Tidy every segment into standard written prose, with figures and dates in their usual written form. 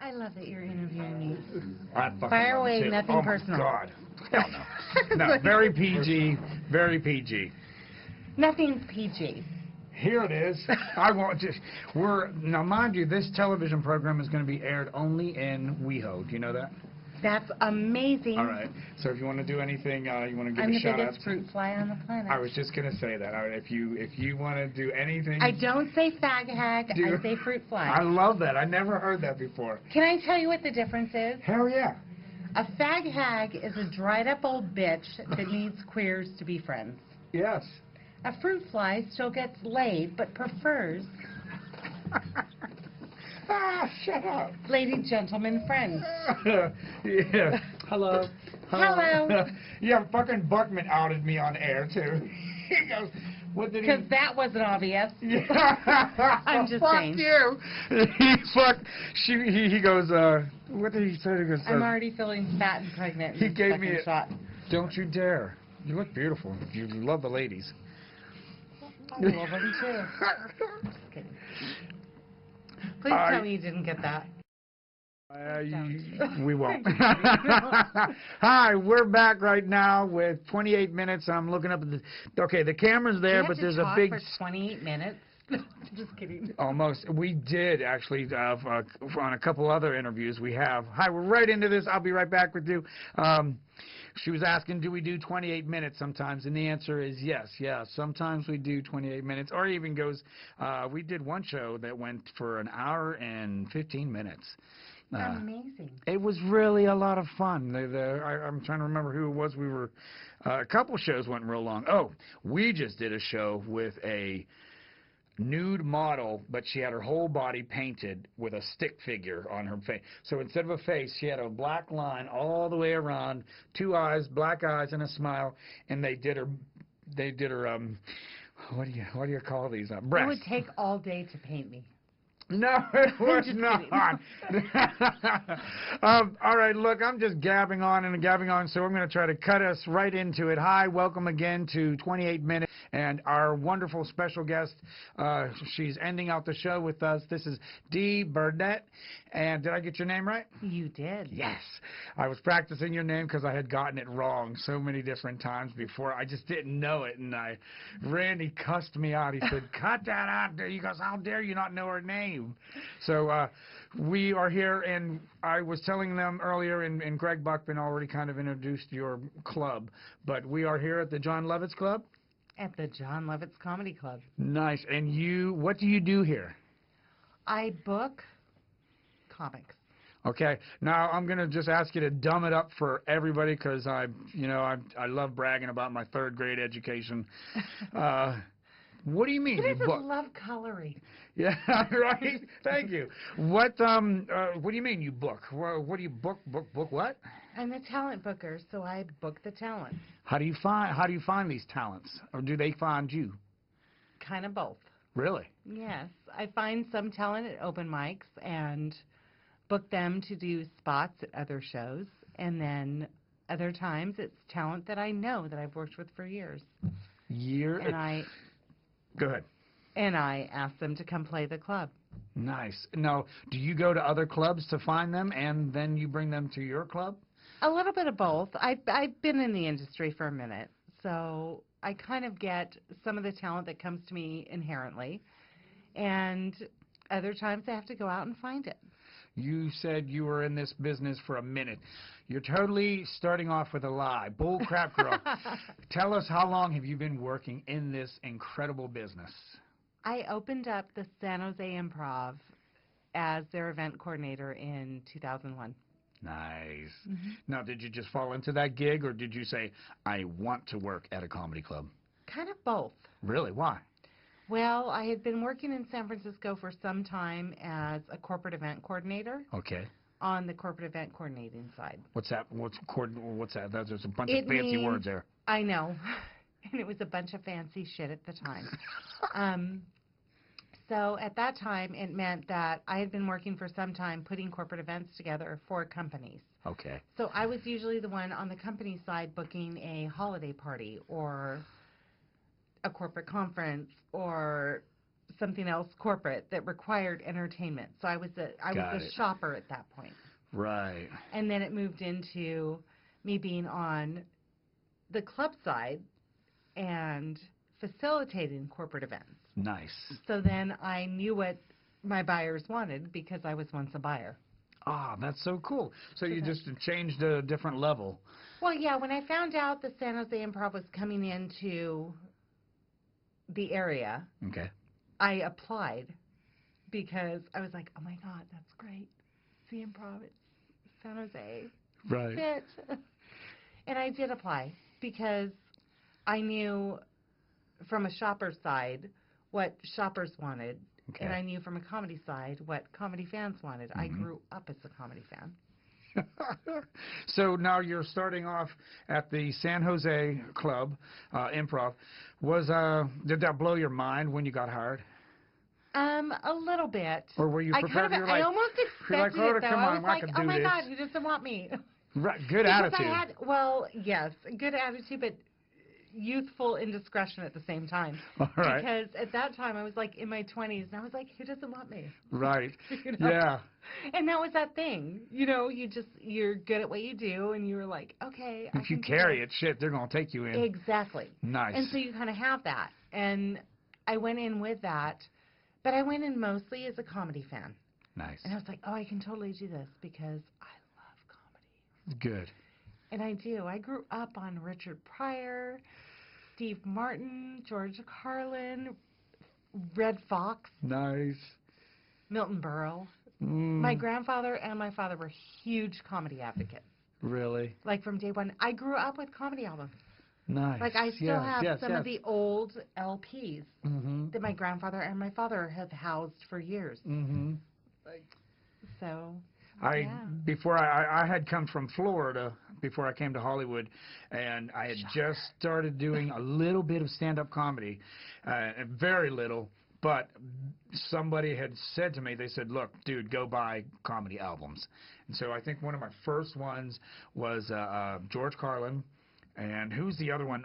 I love that you're interviewing me. I fucking Fire love away, it too. nothing personal. Oh, my God. Hell no. No, very PG, very PG. Nothing PG. Here it is. I want to. Now, mind you, this television program is going to be aired only in WeHo. Do you know that? That's amazing. All right. So if you want to do anything, you want to give I'm a the shout out. biggest fruit fly on the planet. I was just going to say that. If you want to do anything. I don't say fag hag. I say fruit fly. I love that. I never heard that before. Can I tell you what the difference is? Hell yeah. A fag hag is a dried up old bitch that needs queers to be friends. Yes. A fruit fly still gets laid, but prefers shut up. lady, gentleman friends. Yeah. Hello. Hello. Yeah, fucking Buckman outed me on air, too. He goes, what did he... Because that wasn't obvious. Yeah. I'm just Fuck saying. you. He goes, what did he say? He goes, I'm already feeling fat and pregnant. He gave me a shot. Don't you dare. You look beautiful. You love the ladies. I love them too. Just kidding. Please tell me you didn't get that. We won't. Hi, we're back right now with 28 minutes. I'm looking up at the... Okay, the camera's there, but there's a big... for 28 minutes? Just kidding. Almost. We did, actually, on a couple other interviews we have. Hi, we're right into this. I'll be right back with you. She was asking, do we do 28 minutes sometimes? And the answer is yes. Yeah, sometimes we do 28 minutes, or even goes, we did one show that went for an hour and 15 minutes. Amazing. It was really a lot of fun. I'm trying to remember who it was. We were, a couple shows went real long. Oh, we just did a show with a nude model, but she had her whole body painted with a stick figure on her face. So instead of a face, she had a black line all the way around, 2 eyes, black eyes, and a smile. And they did her, what do you call these? Breasts. It would take all day to paint me. No, it was not. All right, look, I'm just gabbing on and gabbing on, so I'm going to try to cut us right into it. Hi, welcome again to 28 Minutes, and our wonderful special guest, she's ending out the show with us. This is Dee Burdette, and did I get your name right? You did. Yes. I was practicing your name because I had gotten it wrong so many different times before. I just didn't know it, and Randy cussed me out. He said, cut that out. He goes, how dare you not know her name? So we are here, and I was telling them earlier, and Greg Buckman already kind of introduced your club, but we are here at the John Lovitz Club. At the John Lovitz Comedy Club. Nice. And what do you do here? I book comics. Okay. Now I'm going to just ask you to dumb it up for everybody because I love bragging about my 3rd grade education. What do you mean you book? I love coloring. Yeah, right. Thank you. What do you mean you book? What do you book? Book what? I'm a talent booker, so I book the talent. How do you find these talents, or do they find you? Kind of both. Really? Yes, I find some talent at open mics and book them to do spots at other shows, and then other times it's talent that I know that I've worked with for years. Go ahead. And I ask them to come play the club. Nice. Now, do you go to other clubs to find them, and then you bring them to your club? A little bit of both. I've been in the industry for a minute, so I kind of get some of the talent that comes to me inherently, and other times I have to go out and find it. You said you were in this business for a minute. You're totally starting off with a lie. Bull crap, girl. Tell us, how long have you been working in this incredible business? I opened up the San Jose Improv as their event coordinator in 2001. Nice. Now, did you just fall into that gig, or did you say, I want to work at a comedy club? Kind of both. Really? Why? Well, I had been working in San Francisco for some time as a corporate event coordinator. Okay. On the corporate event coordinating side. What's that? What's that? There's a bunch of fancy words there. I know. And it was a bunch of fancy shit at the time. So at that time, it meant that I had been working for some time putting corporate events together for companies. Okay. So I was usually the one on the company side booking a holiday party or a corporate conference or something else corporate that required entertainment. So I was Got a it. shopper at that point. Right. And then it moved into me being on the club side and facilitating corporate events. Nice. So then I knew what my buyers wanted because I was once a buyer. Ah, that's so cool. So you just changed a different level. Well, yeah, when I found out the San Jose Improv was coming into the area, Okay. I applied because I was like, oh my God, that's great. The Improv, it's San Jose. Right. Fit. And I did apply because I knew from a shopper's side what shoppers wanted, Okay. and I knew from a comedy side what comedy fans wanted. I grew up as a comedy fan. So now you're starting off at the San Jose Club, Improv. Did that blow your mind when you got hired? A little bit. Or were you prepared? I almost expected it, though. Come I on, was I like, can oh do my this. God, who doesn't want me? Right. Good Because attitude. yes, good attitude, but youthful indiscretion at the same time. All right. Because at that time I was like in my 20s, and I was like, who doesn't want me? Right. You know? Yeah. And that was that thing. You know, you're good at what you do, and you were like, okay, I If you can do carry this. it, shit, they're going to take you in. Exactly. Nice. And so you kind of have that. And I went in with that, but I went in mostly as a comedy fan. Nice. And I was like, oh, I can totally do this because I love comedy. Good. And I do. I grew up on Richard Pryor, Steve Martin, George Carlin, Red Fox, Nice. Milton Berle. Mm, My grandfather and my father were huge comedy advocates. really? Like from day one. I grew up with comedy albums. Nice. Like I still have some yes. of the old LPs Mm-hmm. that my grandfather and my father have housed for years. Mm-hmm. So, I had come from Florida before I came to Hollywood, and I had just started doing a little bit of stand-up comedy, very little. But somebody had said to me, they said, "Look, dude, go buy comedy albums." And so I think one of my first ones was George Carlin, and who's the other one?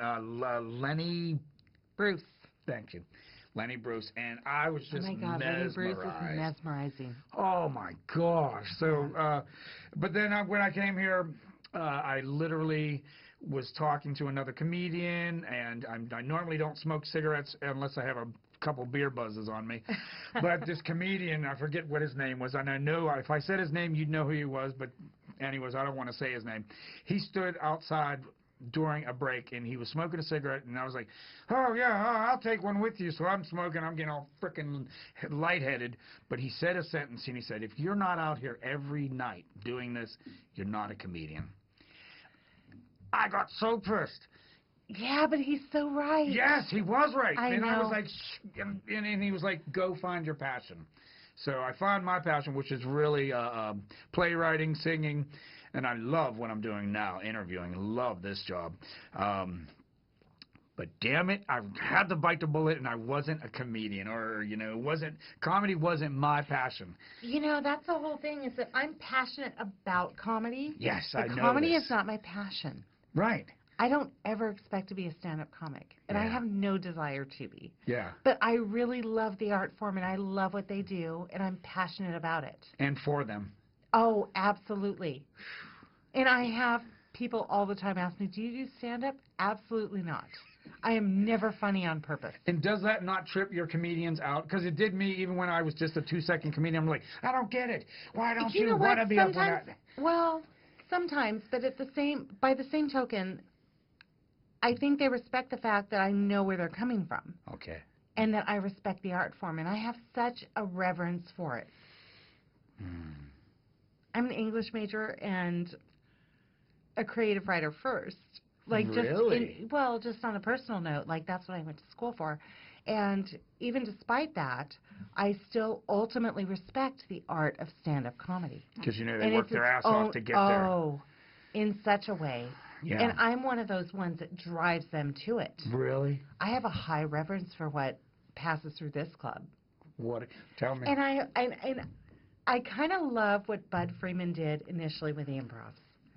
Lenny Bruce. Thank you. Lenny Bruce, and I was just Oh my God, Lenny Bruce is mesmerizing. Oh my gosh! So, but then when I came here, I literally was talking to another comedian, and I normally don't smoke cigarettes unless I have a couple beer buzzes on me. But this comedian, I forget what his name was, and I know if I said his name, you'd know who he was. But anyways, I don't want to say his name. He stood outside during a break, and he was smoking a cigarette, and I was like, oh yeah, I'll take one with you. So I'm smoking, I'm getting all freaking lightheaded. But he said a sentence, and he said, if you're not out here every night doing this, you're not a comedian. I got so pissed. Yeah, but he's so right. Yes, he was right. I and know. I was like, and he was like, go find your passion. So I found my passion, which is really playwriting, singing. And I love what I'm doing now, interviewing. Love this job. But damn it, I had to bite the bullet, and I wasn't a comedian, or comedy wasn't my passion. You know, that's the whole thing. Is that I'm passionate about comedy. Yes, I know comedy this. is not my passion. Right. I don't ever expect to be a stand-up comic, and I Yeah. have no desire to be. Yeah. But I really love the art form, and I love what they do, and I'm passionate about it. And for them. Oh, absolutely. And I have people all the time ask me, do you do stand-up? Absolutely not. I am never funny on purpose. And does that not trip your comedians out? Because it did me even when I was just a 2-second comedian. I'm like, I don't get it. Why don't you want to be up on that? Well, sometimes, but by the same token, I think they respect the fact that I know where they're coming from. Okay. And that I respect the art form, and I have such a reverence for it. I'm an English major and a creative writer first. Like really? Just on a personal note, like that's what I went to school for. And even despite that, I still ultimately respect the art of stand-up comedy. Because they work their ass off to get there. Oh, in such a way. Yeah. And I'm one of those ones that drives them to it. Really? I have a high reverence for what passes through this club. What? Tell me. And I kind of love what Bud Freeman did initially with the improv.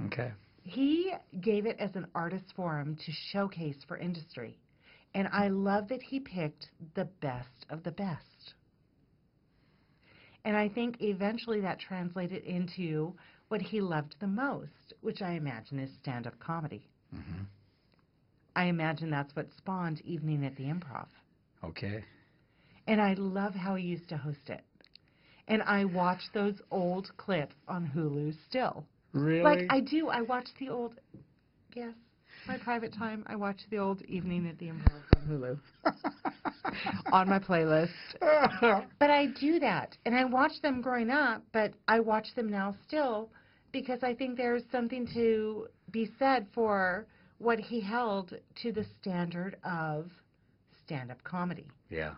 Okay. He gave it as an artist forum to showcase for industry. And I love that he picked the best of the best. And I think eventually that translated into what he loved the most, which I imagine is stand-up comedy. Mm-hmm. I imagine that's what spawned Evening at the Improv. Okay. And I love how he used to host it. And I watch those old clips on Hulu still. Really? Like, I do. I watch the old, yes, my private time. I watch the old Evening at the Improv on Hulu. On my playlist. But I do that. And I watch them growing up, but I watch them now still because I think there's something to be said for what he held to the standard of stand-up comedy. Yeah.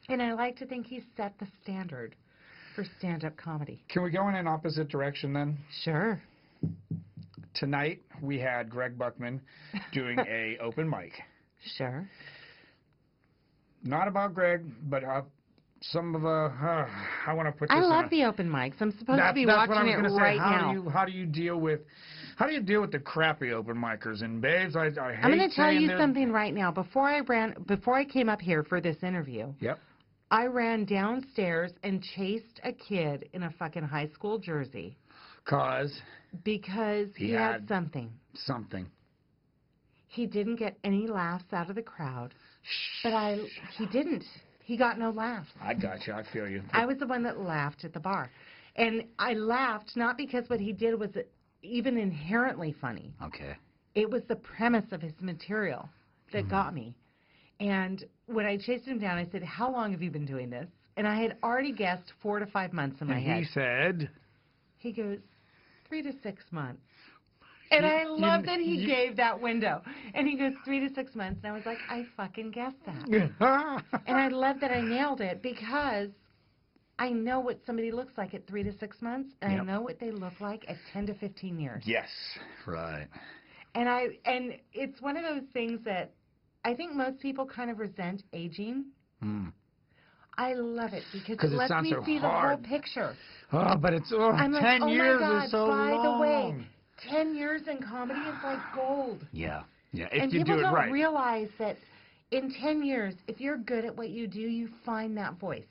And I like to think he set the standard for stand-up comedy. Can we go in an opposite direction then? Sure. Tonight we had Greg Buckman doing a open mic. Sure. Not about Greg, but some of I want to put this I in love the open mics. I'm supposed to be that's watching it right now. How do you deal with the crappy open micers? And babes, I hate I'm going to tell you saying something right now. Before I came up here for this interview, Yep. I ran downstairs and chased a kid in a fucking high school jersey because he had something. Something. He didn't get any laughs out of the crowd, but he didn't. He got no laughs. I got you. I feel you. I was the one that laughed at the bar. And I laughed not because what he did was even inherently funny. Okay. It was the premise of his material that got me. And when I chased him down, I said, how long have you been doing this? And I had already guessed 4 to 5 months in my head. He said? He goes, 3 to 6 months. And I love that he gave that window. And he goes, 3 to 6 months. And I was like, I fucking guessed that. And I love that I nailed it because I know what somebody looks like at 3 to 6 months, and I know what they look like at 10 to 15 years. Yes, right. And it's one of those things that I think most people kind of resent aging. I love it because it lets me see the whole picture. Oh, but it's 10 years is so long. By the way, 10 years in comedy is like gold. Yeah, yeah. And people don't realize that in 10 years, if you're good at what you do, you find that voice.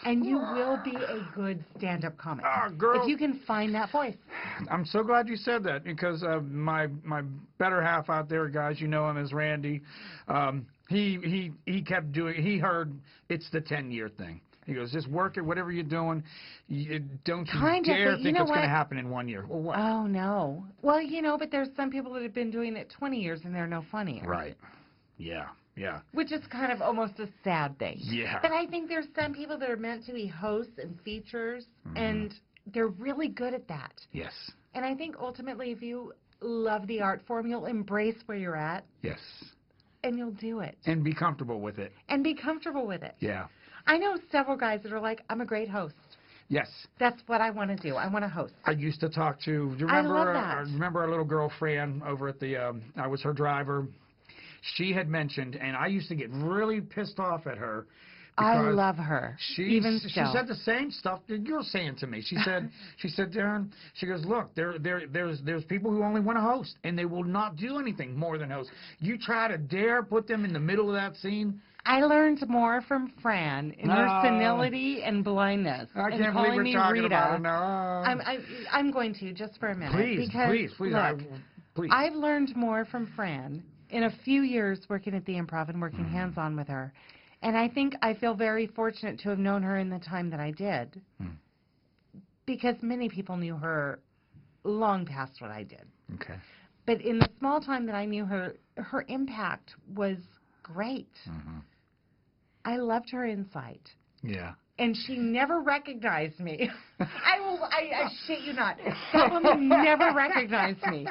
And you will be a good stand-up comic. Girl. If you can find that voice. I'm so glad you said that because my better half out there, guys, you know him as Randy. He kept doing. He heard it's the 10-year thing. He goes, just work at whatever you're doing. Don't you dare think it's going to happen in 1 year. Well, what? Oh no. Well, but there's some people that have been doing it 20 years and they're no funnier. Right. Yeah. Yeah. Which is kind of almost a sad thing. Yeah. But I think there's some people that are meant to be hosts and features, and they're really good at that. Yes. And I think ultimately if you love the art form, you'll embrace where you're at. Yes. And you'll do it. And be comfortable with it. And be comfortable with it. Yeah. I know several guys that are like, I'm a great host. Yes. That's what I want to do. I want to host. I used to talk to, do you remember, remember our little girl, Fran, over at the, I was her driver. She had mentioned, and I used to get really pissed off at her. I love her. She said the same stuff that you're saying to me. She said, Darren, she goes, look, there's people who only want to host, and they will not do anything more than host. You try to dare put them in the middle of that scene. I learned more from Fran in her senility and blindness. I can't believe we're talking about it. No. I'm going to, just for a minute. Please. Look, I've learned more from Fran in a few years working at the Improv and working hands-on with her. And I think I feel very fortunate to have known her in the time that I did. Because many people knew her long past what I did. Okay. But in the small time that I knew her, her impact was great. I loved her insight. Yeah. And she never recognized me. I shit you not. That woman never recognized me.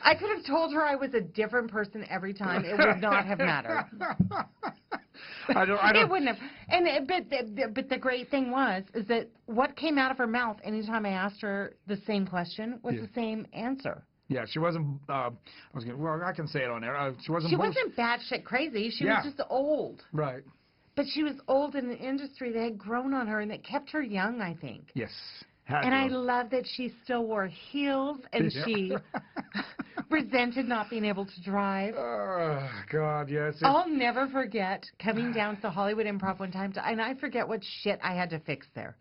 I could have told her I was a different person every time. It would not have mattered. I don't. It wouldn't have. But the great thing is that what came out of her mouth anytime I asked her the same question was the same answer. Yeah, she wasn't. I can say it on there. She wasn't batshit crazy. She was just old. Right. But she was old in an industry that had grown on her and that kept her young, I think. Yes. And I love that she still wore heels and she resented not being able to drive. Oh, God, yes. I'll never forget coming down to the Hollywood Improv one time, and I forget what shit I had to fix there.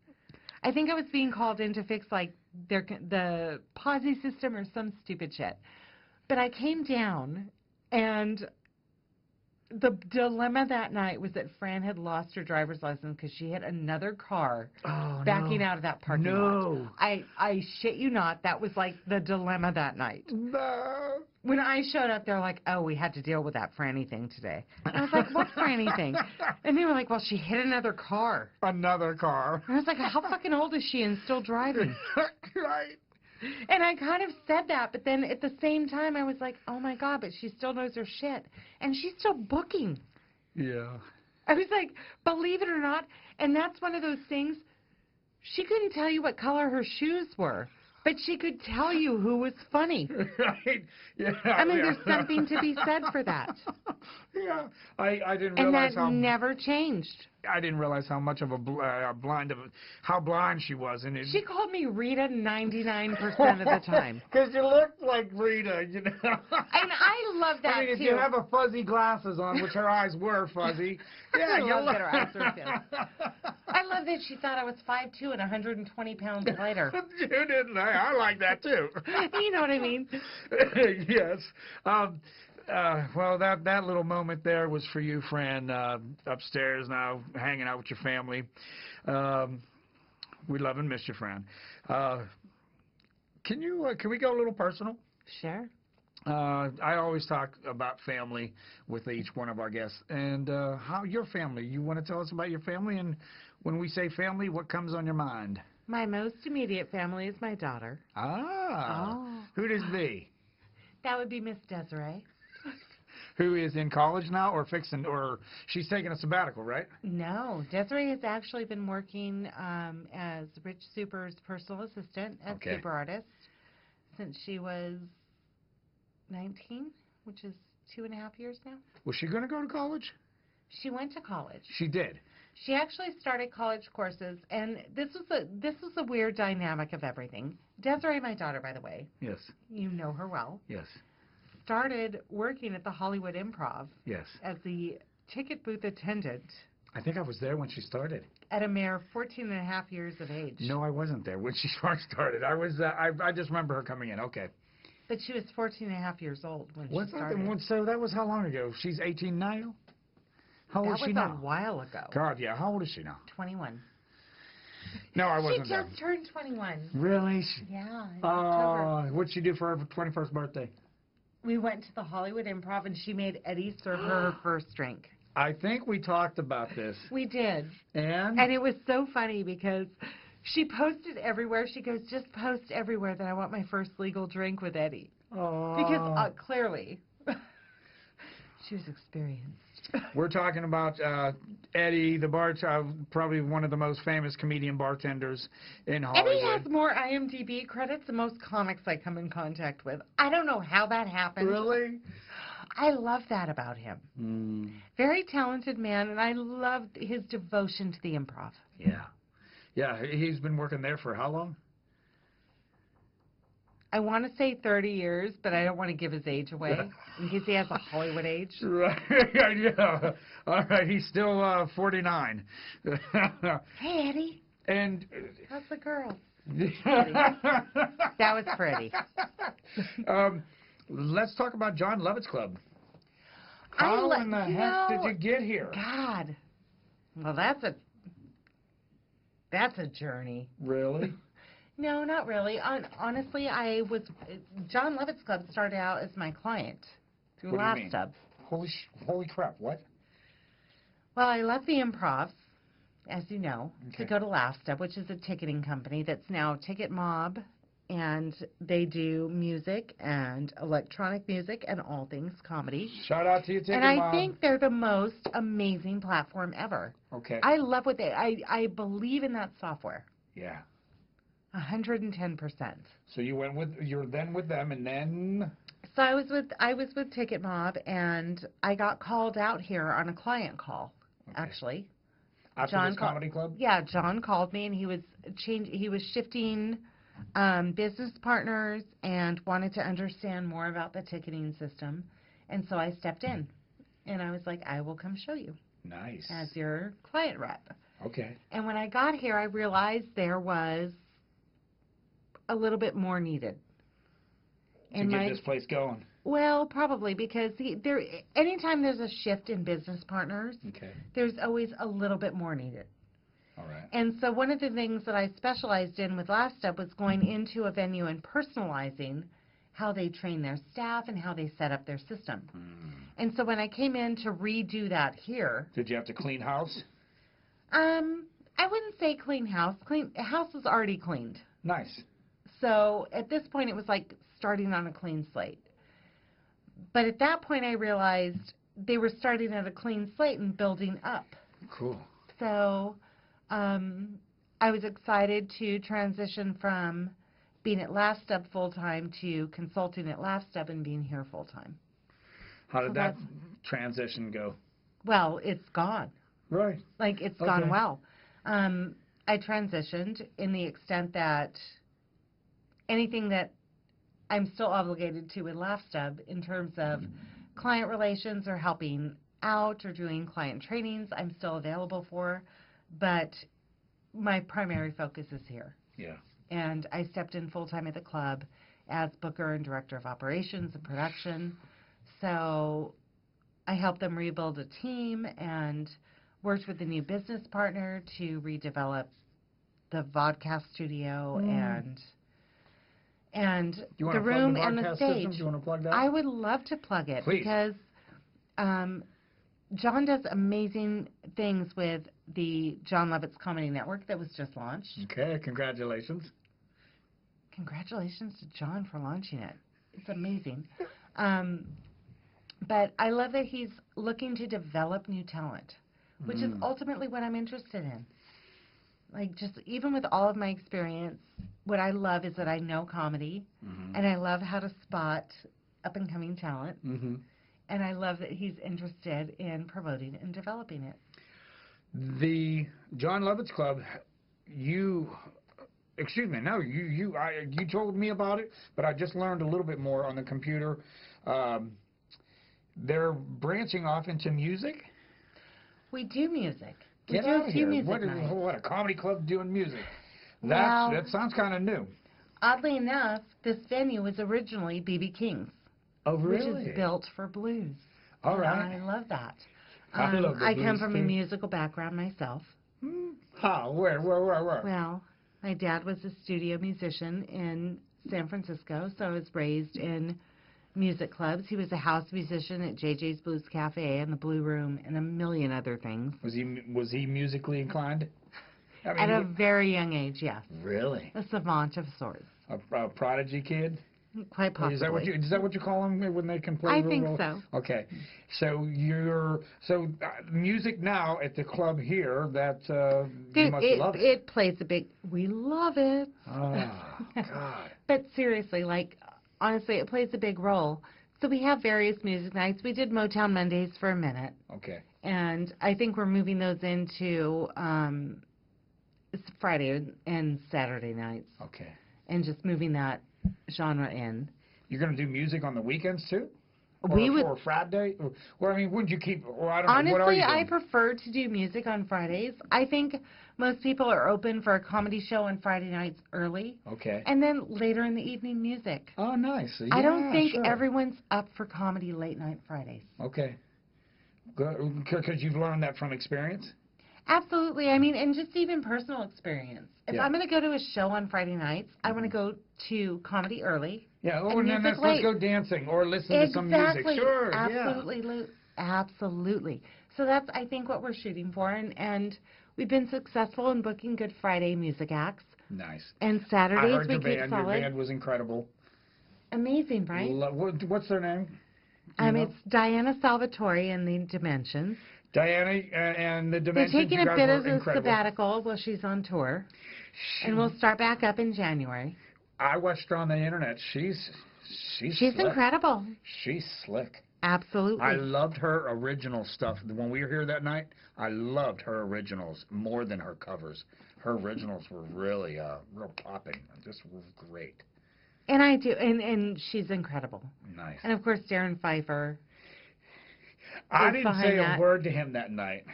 I think I was being called in to fix, like, the posse system or some stupid shit. But I came down, and the dilemma that night was that Fran had lost her driver's license because she hit another car backing out of that parking lot. I shit you not, that was like the dilemma that night. No. When I showed up, they're like, oh, we had to deal with that Franny thing today. And I was like, what Franny thing? And they were like, well, she hit another car. Another car. And I was like, how fucking old is she and still driving? Right. And I kind of said that, but then at the same time, I was like, oh, my God, but she still knows her shit. And she's still booking. Yeah. I was like, believe it or not, and that's one of those things, she couldn't tell you what color her shoes were, but she could tell you who was funny. Right. Yeah. I mean, there's something to be said for that. Yeah. I didn't And realize that never changed. I didn't realize how much of how blind she was. And She called me Rita 99% of the time. Because you looked like Rita, you know. And I love that, I mean, if too. you have a fuzzy glasses on, which her eyes were fuzzy, yeah, I you love look. that her eyes were fuzzy. I love that she thought I was 5'2" and 120 pounds lighter. You didn't. I like that, too. You know what I mean? Yes. Well, that little moment there was for you, Fran, upstairs now, hanging out with your family. We love and miss you, Fran. Can we go a little personal? Sure. I always talk about family with each one of our guests. And how your family, you want to tell us about your family? And when we say family, what comes on your mind? My most immediate family is my daughter. Who does be? That would be Miss Desiree. Who is in college now or she's taking a sabbatical, right? No. Desiree has actually been working as Rich Super's personal assistant at Super Artist since she was 19, which is 2.5 years now. Was she going to go to college? She went to college. She did. She actually started college courses, and this was a weird dynamic of everything. Desiree, my daughter, by the way. Yes. You know her well. Yes. Started working at the Hollywood Improv. Yes. As the ticket booth attendant. I think I was there when she started. At a mere 14.5 years of age. No, I wasn't there when she first started. I was. I just remember her coming in. Okay. But she was 14.5 years old when she started. So that was how long ago? She's 18 now? How old is she now? That was a while ago. God, yeah. How old is she now? 21. No, I wasn't there. She just turned 21. Really? Yeah, in October. What'd she do for her 21st birthday? We went to the Hollywood Improv, and she made Eddie serve her first drink. I think we talked about this. We did. And? And it was so funny because she posted everywhere. She goes, just post everywhere that I want my first legal drink with Eddie. Oh. Because clearly, she was experienced. We're talking about Eddie, the probably one of the most famous comedian bartenders in Hollywood. Eddie has more IMDb credits than most comics I come in contact with. I don't know how that happened. Really? I love that about him. Very talented man, and I loved his devotion to the improv. Yeah. Yeah, he's been working there for how long? I want to say 30 years, but I don't want to give his age away in case he has a Hollywood age. Right. Yeah. All right. He's still 49. Hey, Eddie. And how's the girls? That was pretty. Let's talk about John Lovitz Club. How in the heck did you get here? God. Well, that's a journey. Really? No, not really. Honestly, John Lovitz Club started out as my client through Laugh Stub. Holy crap, what? Well, I left the improv, as you know, to go to Laugh Stub, which is a ticketing company that's now Ticket Mob, and they do music and electronic music and all things comedy. Shout out to you, Ticket Mob. And I think they're the most amazing platform ever. Okay. I love what I believe in that software. Yeah. 110%. So you're then with them, and then. So I was with Ticket Mob, and I got called out here on a client call. Actually, After this comedy club? Yeah, John called me, and he was shifting business partners and wanted to understand more about the ticketing system. And so I stepped in, and I was like, I will come show you. Nice. As your client rep. Okay. And when I got here, I realized there was a little bit more needed. To get this place going. Well, probably, because anytime there's a shift in business partners, there's always a little bit more needed. All right. And so one of the things that I specialized in with Last Step was going into a venue and personalizing how they train their staff and how they set up their system. And so when I came in to redo that here... Did you have to clean house? I wouldn't say clean house. House was already cleaned. Nice. So at this point, it was like starting on a clean slate. But at that point, I realized they were starting at a clean slate and building up. Cool. So I was excited to transition from being at Last Step full-time to consulting at Last Step and being here full-time. How did that transition go? Well, it's gone. Right. Like, it's gone well. I transitioned in the extent that anything that I'm still obligated to with Last Step in terms of client relations or helping out or doing client trainings, I'm still available for. But my primary focus is here. Yeah. And I stepped in full-time at the club as booker and director of operations and production. So I helped them rebuild a team and worked with a new business partner to redevelop the vodcast studio and the room and the stage. Do you want to plug that? I would love to plug it. Please. Because John does amazing things with the John Lovitz Comedy Network that was just launched. Okay, congratulations. Congratulations to John for launching it. It's amazing. But I love that he's looking to develop new talent, which is ultimately what I'm interested in. Like, just even with all of my experience, what I love is that I know comedy, and I love how to spot up-and-coming talent, and I love that he's interested in promoting and developing it. The John Lovitz Club, you told me about it, but I just learned a little bit more on the computer. They're branching off into music? We do music. Get out of here. What, a comedy club doing music? Well, that sounds kind of new. Oddly enough, this venue was originally B.B. King's. Oh, really? Which is built for blues. All right. I love that. I love the I blues come from too. a musical background myself. How? Where? Well, my dad was a studio musician in San Francisco, so I was raised in music clubs. He was a house musician at JJ's Blues Cafe and the Blue Room and a million other things. Was he musically inclined? I mean, at a very young age, yes. Really? A savant of sorts. A prodigy kid? Quite possibly. Is that what you call them when they can play? I think so. Okay, so music now at the club here that you must love it. It plays a big. We love it. Oh God! But seriously, like honestly, it plays a big role. So we have various music nights. We did Motown Mondays for a minute. Okay. And I think we're moving those into Friday and Saturday nights. Okay. And just moving that genre in. You're going to do music on the weekends too? Or Friday? Or I mean, would you keep? Or I don't honestly, know. What are you doing? I prefer to do music on Fridays. I think most people are open for a comedy show on Friday nights early. Okay. And then later in the evening, music. Oh, nice. Yeah, I don't think sure. everyone's up for comedy late night Fridays. Okay. Good. Because you've learned that from experience? Absolutely. I mean, and just even personal experience. If I'm going to go to a show on Friday nights, I want to go to comedy early. Yeah, and then let's go dancing or listen to some music. Sure, absolutely, yeah. Absolutely. So that's, I think, what we're shooting for, and we've been successful in booking Good Friday music acts. Nice. And Saturdays I heard we keep solid. Your band was incredible. Amazing, right? What's their name? It's Diana Salvatore and the Dimensions. Diana and the Dimensions. They're taking a bit of a sabbatical while she's on tour, and we'll start back up in January. I watched her on the internet. She's incredible. She's slick. Absolutely. I loved her original stuff. When we were here that night, I loved her originals more than her covers. Her originals were really real popping. Just great. And I do, and she's incredible. Nice. And of course, Darren Pfeiffer. I didn't say that. a word to him that night.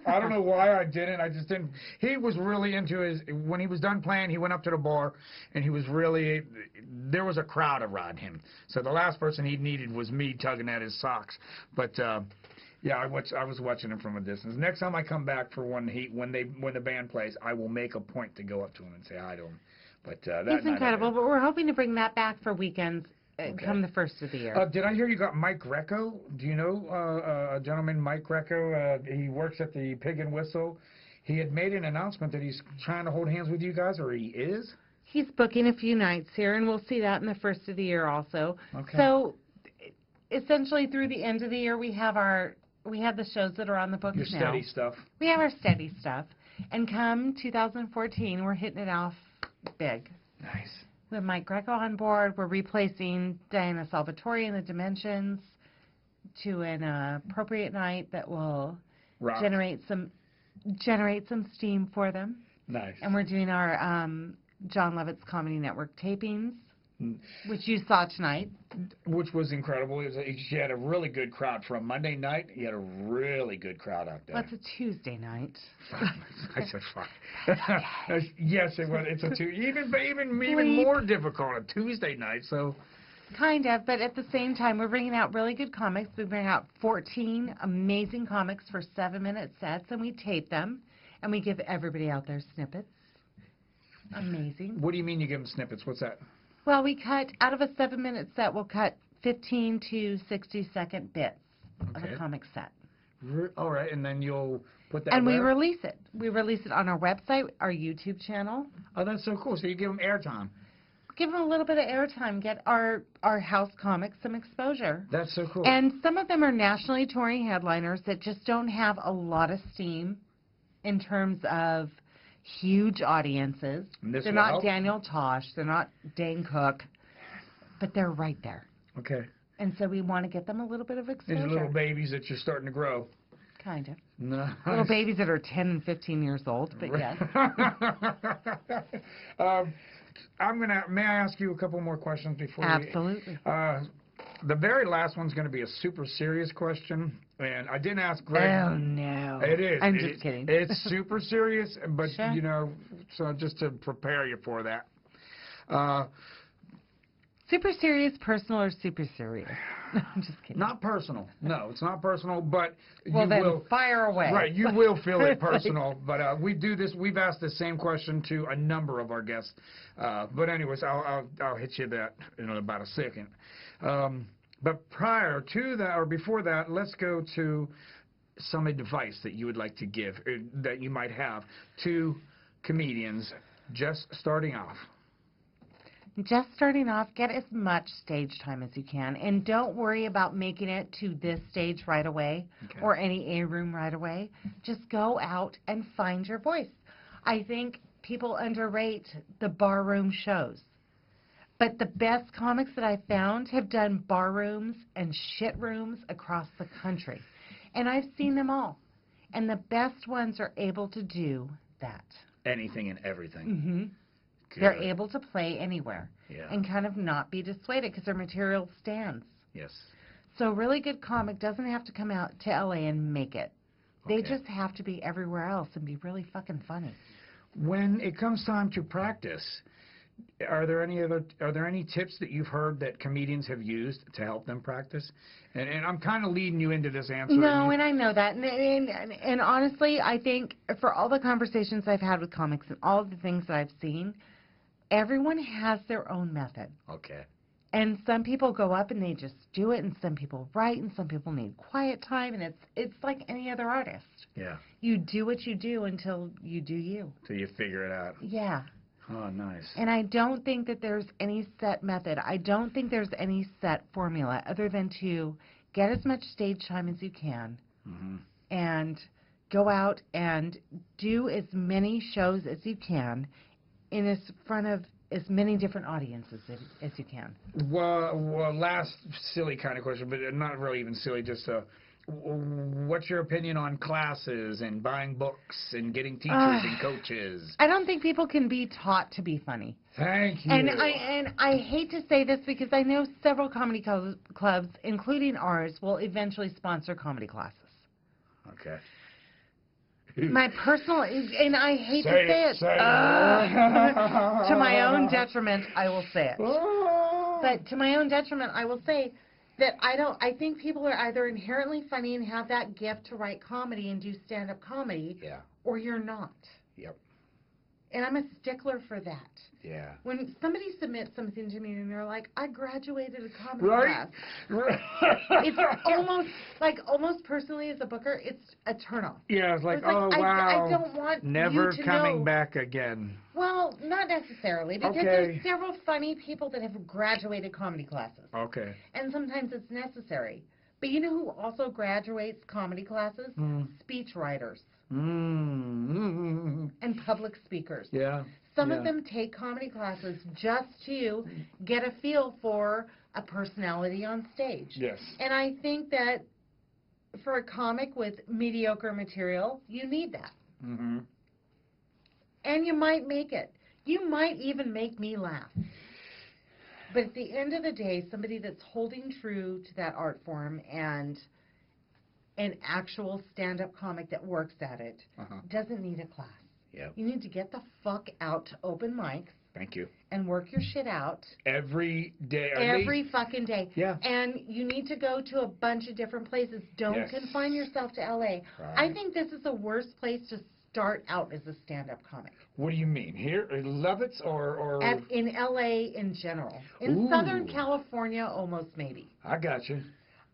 I don't know why I didn't. I just didn't. He was really into his. When he was done playing, he went up to the bar, and he was really. There was a crowd around him. So the last person he needed was me tugging at his socks. But yeah, I was watching him from a distance. Next time I come back for when the band plays, I will make a point to go up to him and say hi to him. But that He's incredible. But we're hoping to bring that back for weekends. Come the first of the year. Did I hear you got Mike Greco? Do you know a gentleman, Mike Greco? He works at the Pig and Whistle. He had made an announcement that he's trying to hold hands with you guys, or he is? He's booking a few nights here, and we'll see that in the first of the year also. Okay. So, essentially, through the end of the year, we have the shows that are on the books now. Your steady stuff. We have our steady stuff. And come 2014, we're hitting it off big. Nice. With Mike Greco on board, we're replacing Diana Salvatore in the Dimensions to an appropriate night that will generate some steam for them. Nice. And we're doing our John Lovitz Comedy Network tapings, which you saw tonight. Which was incredible. She had a really good crowd. For a Monday night, you had a really good crowd out there. Well, it's a Tuesday night. I said fine. Yes, it was. It's a even more difficult a Tuesday night. So. Kind of, but at the same time, we're bringing out really good comics. We bring out 14 amazing comics for 7-minute sets, and we tape them, and we give everybody out their snippets. Amazing. What do you mean you give them snippets? What's that? Well, we cut, out of a 7-minute set, we'll cut 15 to 60-second bits of a comic set. All right, and then you'll put that And where? we release it. We release it on our website, our YouTube channel. Oh, that's so cool. So you give them airtime. Give them a little bit of airtime, get our house comics some exposure. That's so cool. And some of them are nationally touring headliners that just don't have a lot of steam in terms of huge audiences. They're not help? Daniel Tosh. They're not Dane Cook. But they're right there. Okay. And so we want to get them a little bit of exposure. These little babies that you're starting to grow. Kind of. Nice. Little babies that are 10 and 15 years old, but yes. May I ask you a couple more questions before Absolutely. The very last one's going to be a super serious question, and I didn't ask Greg. Oh, no. It is. I'm just kidding. It's super serious, but, Sure. you know, so just to prepare you for that. Super serious, personal, or super serious? I'm just kidding. Not personal. No, it's not personal, but Well, you then will. fire away. Right, you will feel it personal, but we do this. We've asked the same question to a number of our guests. But anyways, I'll hit you that in about a second. But prior to that, or before that, let's go to some advice that you would like to give, that you might have to comedians just starting off. Just starting off, get as much stage time as you can, and don't worry about making it to this stage right away or any A-room right away. Just go out and find your voice. I think people underrate the barroom shows. But the best comics that I've found have done bar rooms and shit rooms across the country. And I've seen them all. And the best ones are able to do that. Anything and everything. Mm-hmm. They're able to play anywhere and kind of not be dissuaded because their material stands. Yes. So a really good comic doesn't have to come out to L.A. and make it. They just have to be everywhere else and be really fucking funny. When it comes time to practice, are there any tips that you've heard that comedians have used to help them practice? And I'm kind of leading you into this answer. No, and I know that. And honestly, I think for all the conversations I've had with comics and all of the things that I've seen, everyone has their own method. Okay. And some people go up and they just do it, and some people write, and some people need quiet time, and it's like any other artist. Yeah. You do what you do until you do you. Till you figure it out. Yeah. Oh, nice. And I don't think that there's any set method. I don't think there's any set formula other than to get as much stage time as you can and go out and do as many shows as you can in front of as many different audiences as you can. Well, last silly kind of question, but not really even silly, just what's your opinion on classes and buying books and getting teachers and coaches? I don't think people can be taught to be funny. Thank you. And I hate to say this because I know several comedy clubs, including ours, will eventually sponsor comedy classes. Okay. My personal, and I hate to say it, Say it. to my own detriment, I will say it. But to my own detriment, I will say that I think people are either inherently funny and have that gift to write comedy and do stand-up comedy, or you're not. Yep. And I'm a stickler for that. Yeah. When somebody submits something to me and they're like, I graduated a comedy class. Right. It's almost personally as a booker, it's a turnoff. Yeah, it's like, wow. I don't want never you to coming know. back again. Well, not necessarily, because there's several funny people that have graduated comedy classes. Okay. And sometimes it's necessary. But you know who also graduates comedy classes? Speech writers. And public speakers. Yeah. Some of them take comedy classes just to get a feel for a personality on stage. Yes. And I think that for a comic with mediocre material, you need that. Mm-hmm. And you might make it. You might even make me laugh. But at the end of the day, somebody that's holding true to that art form and an actual stand-up comic that works at it doesn't need a class. Yep. You need to get the fuck out to open mics. Thank you. And work your shit out. Every day. Every fucking day. Yeah. And you need to go to a bunch of different places. Don't confine yourself to L.A. Right. I think this is the worst place to start out as a stand-up comic. What do you mean? Here? Lovitz or? In L.A. in general. In Southern California, almost maybe. I got you.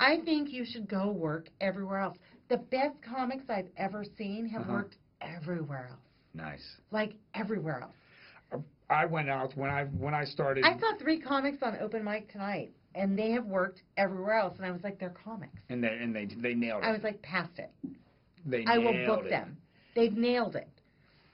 I think you should go work everywhere else. The best comics I've ever seen have worked everywhere else. Nice. Like everywhere else. I went out when I started. I saw 3 comics on open mic tonight, and they have worked everywhere else. And I was like, they're comics. And they nailed it. I was like, past it. I will book them. They've nailed it.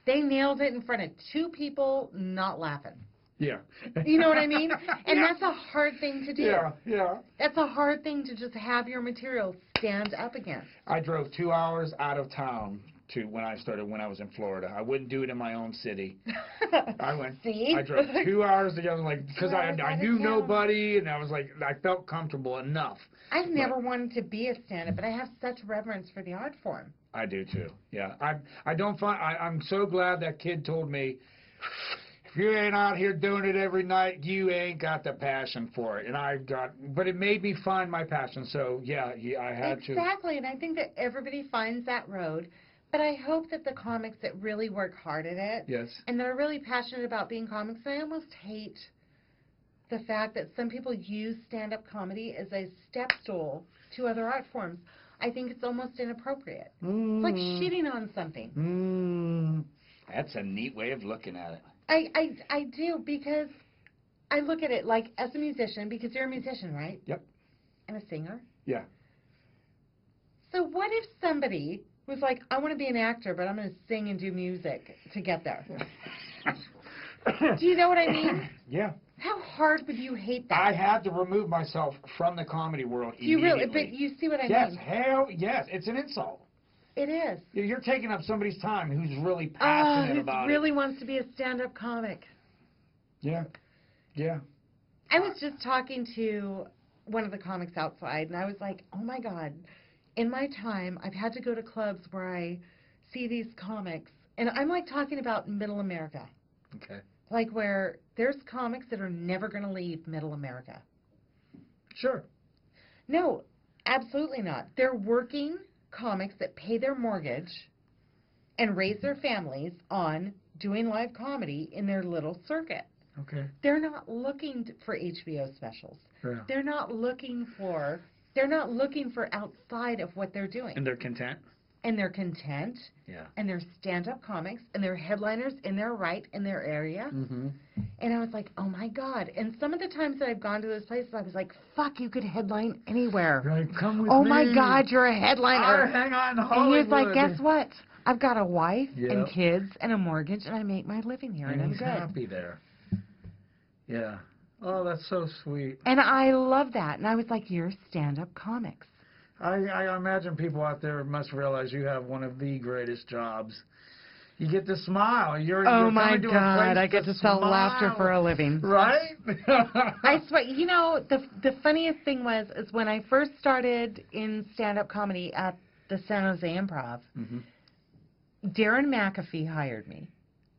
They nailed it in front of 2 people, not laughing. Yeah. You know what I mean? And that's a hard thing to do. Yeah, yeah. That's a hard thing to just have your material stand up against. I drove 2 hours out of town when I was in Florida. I wouldn't do it in my own city. See? I drove 2 hours together, because I knew nobody, and I was like, I felt comfortable enough. I've never wanted to be a stand-up, but I have such reverence for the art form. I do too. Yeah. I'm so glad that kid told me, if you ain't out here doing it every night, you ain't got the passion for it. But it made me find my passion. So yeah, I had to. Exactly, and I think that everybody finds that road. But I hope that the comics that really work hard at it, and that are really passionate about being comics, and I almost hate the fact that some people use stand-up comedy as a step stool to other art forms. I think it's almost inappropriate. It's like shitting on something. That's a neat way of looking at it. I do, because I look at it like, as a musician, because you're a musician, right? Yep. And a singer? Yeah. So what if somebody was like, I want to be an actor, but I'm going to sing and do music to get there? Do you know what I mean? Yeah. How hard would you hate that? I had to remove myself from the comedy world immediately. You really? But you see what I mean? Yes, hell yes. It's an insult. It is. You're taking up somebody's time who's really passionate about it. Who really wants to be a stand-up comic. Yeah. Yeah. I was just talking to one of the comics outside, and I was like, oh, my God. In my time, I've had to go to clubs where I see these comics, and I'm, like, talking about Middle America. Okay. Like where there's comics that are never going to leave Middle America. Sure. No, absolutely not. They're working comics that pay their mortgage and raise their families on doing live comedy in their little circuit. Okay. They're not looking for HBO specials. Yeah. They're not looking for outside of what they're doing. And they're content? And they're content. Yeah. And they're stand-up comics, and they're headliners in their right, in their area. Mm-hmm. And I was like, oh, my God. And some of the times that I've gone to those places, I was like, fuck, you could headline anywhere. Right, come with me. Oh, my God, you're a headliner. Hang on, Hollywood. And he was like, guess what? I've got a wife Yep. and kids and a mortgage, and I make my living here, and I'm he's good. happy there. Yeah. Oh, that's so sweet. And I love that. And I was like, you're stand-up comics. I imagine people out there must realize you have one of the greatest jobs. You get to smile. You're my coming to a God, place I get to sell laughter for a living. Right? I swear, you know, the funniest thing is when I first started in stand-up comedy at the San Jose Improv, Darren McAfee hired me.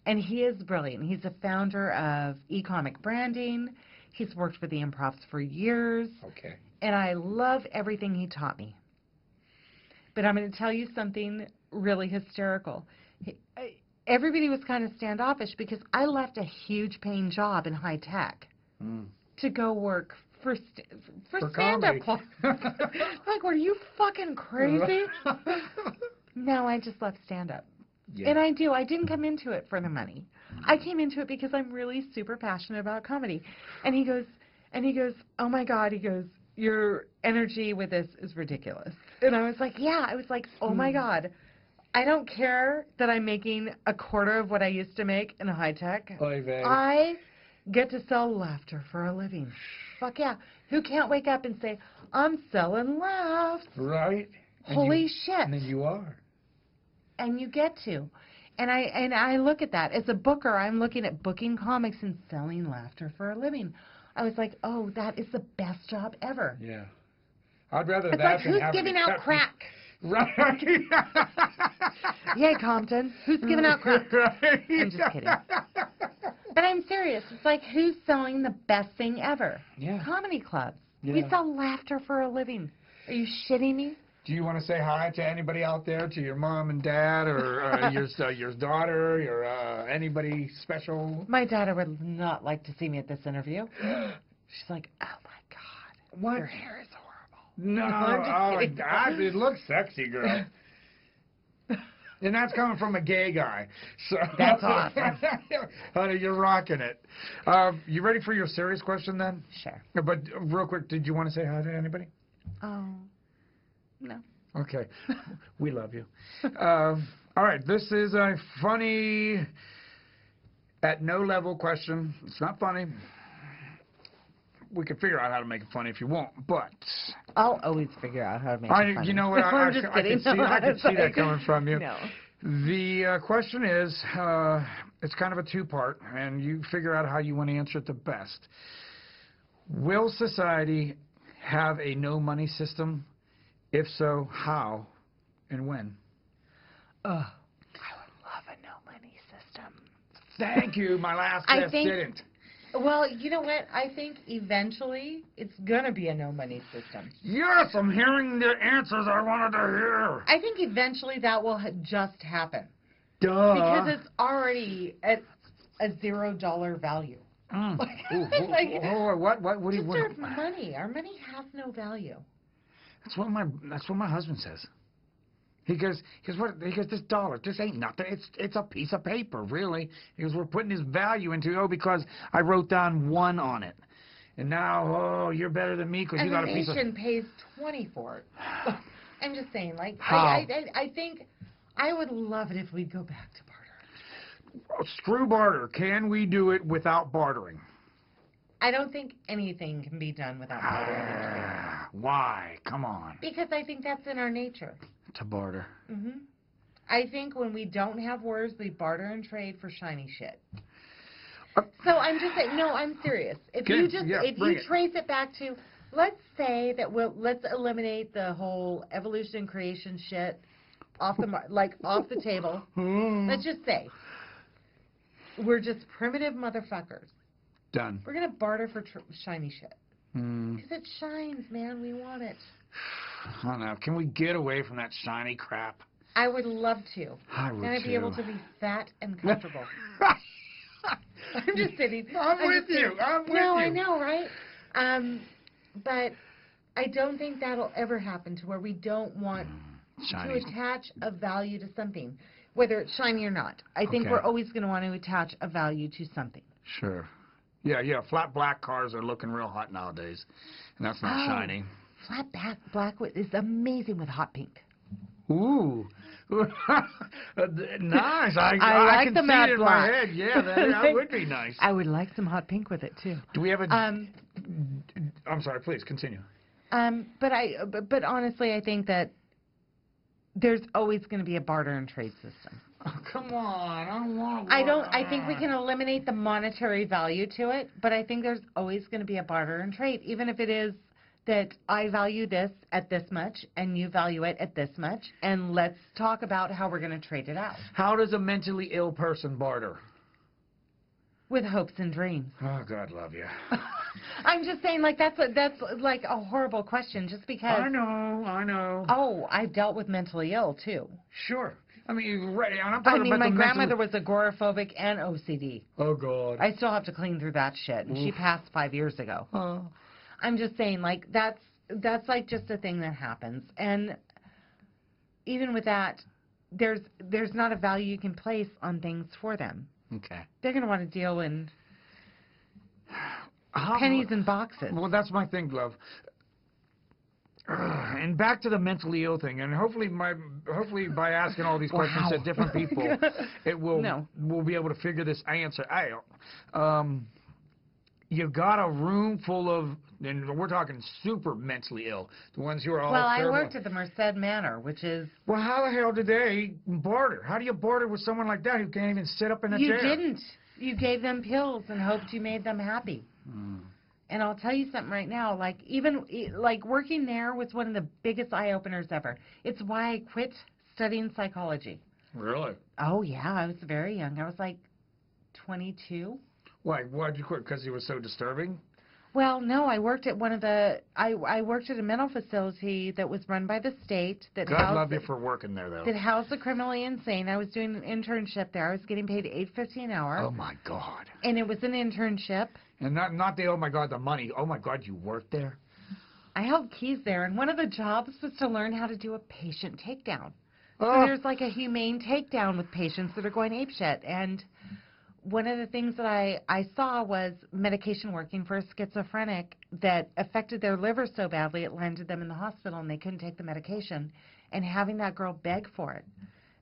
And he is brilliant. He's the founder of e-comic branding. He's worked with the Improvs for years. Okay. And I love everything he taught me. But I'm going to tell you something really hysterical. Everybody was kind of standoffish because I left a huge paying job in high tech to go work for stand-up club. Like, were you fucking crazy? No, I just left stand-up. Yeah. And I didn't come into it for the money. I came into it because I'm really super passionate about comedy. And he goes, oh my God, he goes, your energy with this is ridiculous. And I was like, yeah. I was like, oh my God, I don't care that I'm making a quarter of what I used to make in high tech. I get to sell laughter for a living. Fuck yeah. Who can't wake up and say, I'm selling laughs? Right. Holy shit. And then you are. And you get to. And I look at that. As a booker, I'm looking at booking comics and selling laughter for a living. I was like, oh, that is the best job ever. Yeah. I'd rather it's that like, than who's having giving out crack? Right. Yay, Compton. Who's giving out crack? Right. I'm just kidding. But I'm serious. It's like, who's selling the best thing ever? Yeah. Comedy clubs. Yeah. We sell laughter for a living. Are you shitting me? Do you want to say hi to anybody out there, to your mom and dad, or your daughter, your anybody special? My daughter would not like to see me at this interview. She's like, oh my God, what? Your hair is horrible. No, oh God, it looks sexy, girl. And that's coming from a gay guy. So that's awesome. Honey, you're rocking it. You ready for your serious question then? Sure. But real quick, did you want to say hi to anybody? Oh. No. Okay. We love you. All right. This is a funny, at no level question. It's not funny. We can figure out how to make it funny if you want, but I'll always figure out how to make it funny. You know what? I can see that coming from you. No. The question is, it's kind of a two-part, and you figure out how you want to answer it the best. Will society have a no-money system? If so, how and when? I would love a no-money system. Thank you. My last guest didn't. Well, you know what? I think eventually it's going to be a no-money system. Yes, I'm hearing the answers I wanted to hear. I think eventually that will just happen. Duh. Because it's already at a $0 value. What do you want? Our money. Our money has no value. That's what my husband says. He goes, this dollar, this ain't nothing. It's a piece of paper, really. He goes, we're putting his value into because I wrote down 1 on it. And now, you're better than me because you got a piece of... And the nation pays 20 for it. I'm just saying, like, how? I think I would love it if we'd go back to barter. Screw barter. Can we do it without bartering? I don't think anything can be done without bartering. Why? Come on. Because I think that's in our nature. To barter. Mm-hmm. I think when we don't have wars, we barter and trade for shiny shit. So I'm just saying, no, I'm serious. If you trace it back to, let's say that let's eliminate the whole evolution and creation shit off the table. Let's just say we're just primitive motherfuckers. Done. We're gonna barter for shiny shit. Because it shines, man. We want it. I don't know. Can we get away from that shiny crap? I would love to. I would and I'd be able to be fat and comfortable. I'm just kidding. I'm with you. No, I know, right? But I don't think that'll ever happen to where we don't want to attach a value to something, whether it's shiny or not. I think we're always going to want to attach a value to something. Sure. Yeah. Flat black cars are looking real hot nowadays, and that's not shiny. Flat black is amazing with hot pink. Ooh, Nice. I like can the see matte it in black. my head. Yeah, that would be nice. I would like some hot pink with it too. Do we have a? I'm sorry. Please continue. But honestly, I think that there's always going to be a barter and trade system. Oh, come on. I don't want to. I think we can eliminate the monetary value to it, but I think there's always going to be a barter and trade, even if it is that I value this at this much and you value it at this much, and let's talk about how we're going to trade it out. How does a mentally ill person barter? With hopes and dreams. Oh, God love you. I'm just saying, like, that's like a horrible question, just because. I know. Oh, I've dealt with mentally ill too. Sure. I mean, right. And I'm talking about my the grandmother was agoraphobic and OCD. Oh, God. I still have to clean through that shit, and she passed 5 years ago. Oh. I'm just saying, like, that's like just a thing that happens, and even with that, there's not a value you can place on things for them. Okay. They're going to want to deal in pennies and boxes. Well, that's my thing, love. And back to the mentally ill thing, and hopefully by asking all these questions to different people, we'll be able to figure this answer out. You've got a room full of, and we're talking super mentally ill, the ones who are all I terrible. worked at the Merced Manor, which is... Well, how the hell did they barter? How do you barter with someone like that who can't even sit up in a chair? You didn't. You gave them pills and hoped you made them happy. And I'll tell you something right now, like, even, like, working there was one of the biggest eye-openers ever. It's why I quit studying psychology. Really? Oh, yeah, I was very young. I was, like, 22. Why? Why'd you quit? Because he was so disturbing? Well, no, I worked at one of the, I worked at a mental facility that was run by the state. God love you for working there, though. That housed the criminally insane. I was doing an internship there. I was getting paid $8.50 an hour. Oh, my God. And it was an internship. And not the, oh, my God, the money. Oh, my God, you worked there? I held keys there, and one of the jobs was to learn how to do a patient takedown. Oh. So there's like a humane takedown with patients that are going apeshit. And one of the things that I saw was medication working for a schizophrenic that affected their liver so badly it landed them in the hospital and they couldn't take the medication. And having that girl beg for it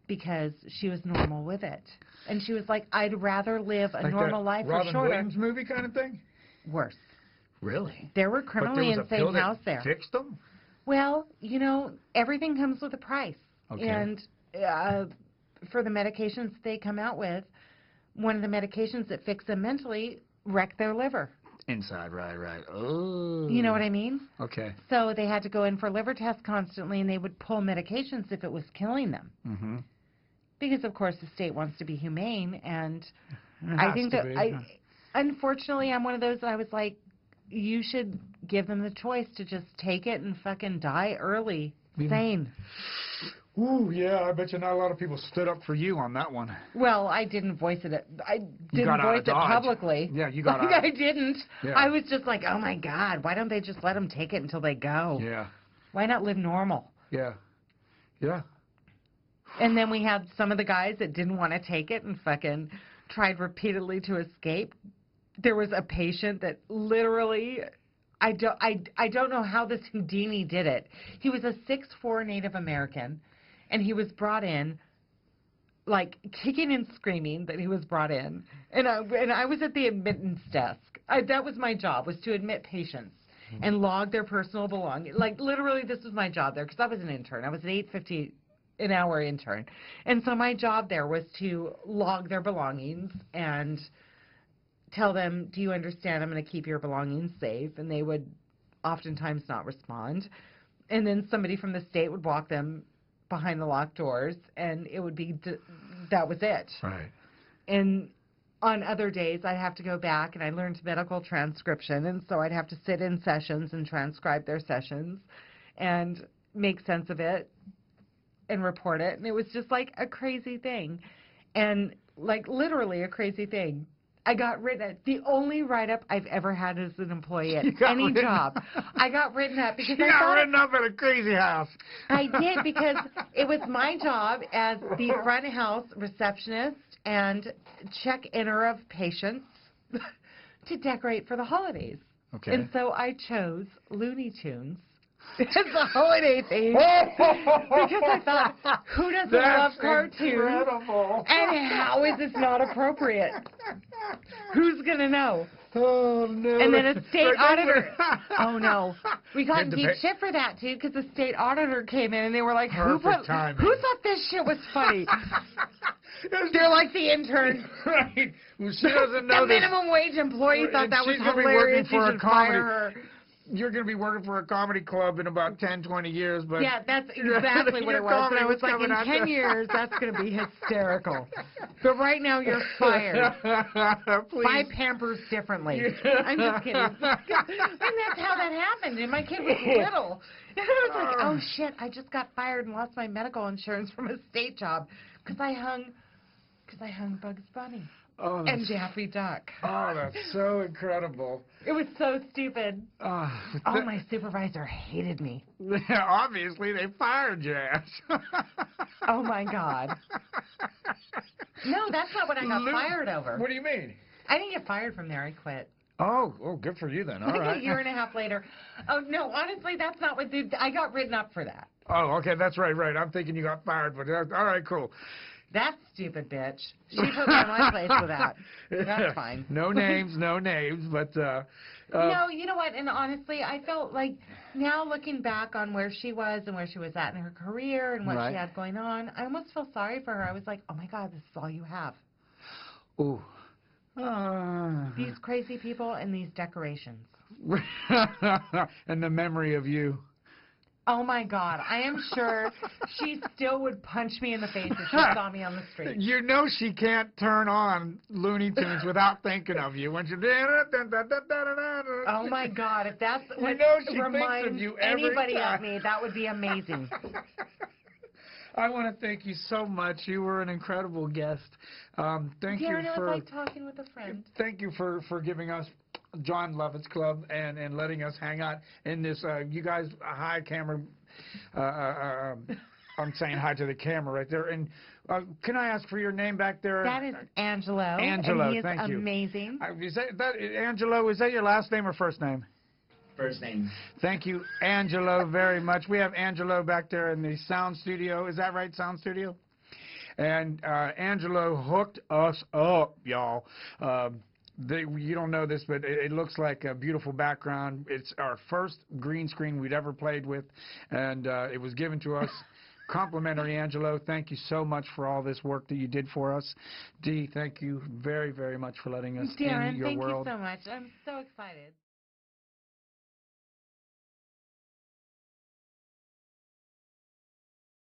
because she was normal with it. And she was like, I'd rather live a normal life for shorter. Robin Williams movie kind of thing? Worse. Really? There were criminally insane house there. Fixed them? Well, you know, everything comes with a price. Okay. And for the medications they come out with, one of the medications that fix them mentally wreck their liver. Inside, right. Oh. You know what I mean? Okay. So they had to go in for liver tests constantly, and they would pull medications if it was killing them. Mm-hmm. Because, of course, the state wants to be humane, and I think that unfortunately, I'm one of those that I was like, you should give them the choice to just take it and fucking die early, sane. Ooh, yeah, I bet you not a lot of people stood up for you on that one. Well, I didn't voice it. I didn't voice it publicly. Yeah, you got like out. I didn't. Yeah. I was just like, oh my God, why don't they just let them take it until they go? Yeah. Why not live normal? Yeah. Yeah. And then we had some of the guys that didn't want to take it and fucking tried repeatedly to escape. There was a patient that literally, I don't know how this Houdini did it. He was a 6'4" Native American. And he was brought in, like, kicking and screaming that he was brought in. And I was at the admittance desk. That was my job, was to admit patients and log their personal belongings. Like, literally, this was my job there, because I was an intern. I was an $8.50 an hour intern. And so my job there was to log their belongings and tell them, do you understand I'm going to keep your belongings safe? And they would oftentimes not respond. And then somebody from the state would walk them behind the locked doors, and it would be, that was it. Right. And on other days, I'd have to go back, and I learned medical transcription, and so I'd have to sit in sessions and transcribe their sessions and make sense of it and report it. And it was just like a crazy thing. And like literally a crazy thing. I got written up. The only write-up I've ever had as an employee at any job. I got written up because I got written up at a crazy house. I did, because it was my job as the front house receptionist and check-inner of patients to decorate for the holidays. Okay. And so I chose Looney Tunes It's a holiday theme. Because I thought, who doesn't love cartoons? Incredible. And how is this not appropriate? Who's going to know? Oh, no. And then a state auditor. Oh, no. We got Did the deep shit for that, too, because the state auditor came in and they were like, who Perfect timing. thought this shit was funny? They're like the intern. Right. Well, she doesn't know The this. minimum wage employee thought that was She's gonna be hilarious. working for You a should comedy. fire her. You're going to be working for a comedy club in about 10, 20 years. But Yeah, that's exactly what Your it was. And comedy I was coming thinking, out 10 there. years, that's going to be hysterical. But right now, you're fired. Please. Buy Pampers differently. I'm just kidding. And that's how that happened. And my kid was little. And I was like, oh, shit, I just got fired and lost my medical insurance from a state job because I hung Bugs Bunny and Daffy Duck. Oh, that's so incredible. It was so stupid. Oh, My supervisor hated me. obviously, they fired your ass. Oh, my God. No, that's not what I got fired over. What do you mean? I didn't get fired from there. I quit. Oh, good for you then. All Like right. a year and a half later. Oh, no, honestly, that's not what I got written up for that. Oh, okay, that's right. I'm thinking you got fired, but all right, cool. That stupid bitch. She put me in my place with that. That's fine. No names, but... No, you know what? And honestly, I felt like now looking back on where she was and where she was at in her career and what Right. she had going on, I almost feel sorry for her. I was like, oh, my God, this is all you have. Ooh. These crazy people and these decorations. And the memory of you. Oh, my God. I am sure she still would punch me in the face if she saw me on the street. You know she can't turn on Looney Tunes without thinking of you. When she... Oh, my God. If that's what You know she thinks reminds of you every anybody time. of me, that would be amazing. I want to thank you so much. You were an incredible guest. Thank Darren, you it for... was like talking with a friend. Thank you for giving us John Lovitz Club and letting us hang out in this. You guys, hi camera. I'm saying hi to the camera right there. And can I ask for your name back there? That is Angelo. Angelo, and he is thank you. amazing. Is that Angelo? Is that your last name or first name? First name. Thank you, Angelo, very much. We have Angelo back there in the sound studio. Is that right, sound studio? And Angelo hooked us up, y'all. You don't know this, but it looks like a beautiful background. It's our first green screen we'd ever played with, and it was given to us. Complimentary, Angelo. Thank you so much for all this work that you did for us. Dee, thank you very, very much for letting us Darren, in your thank world. you so much. I'm so excited.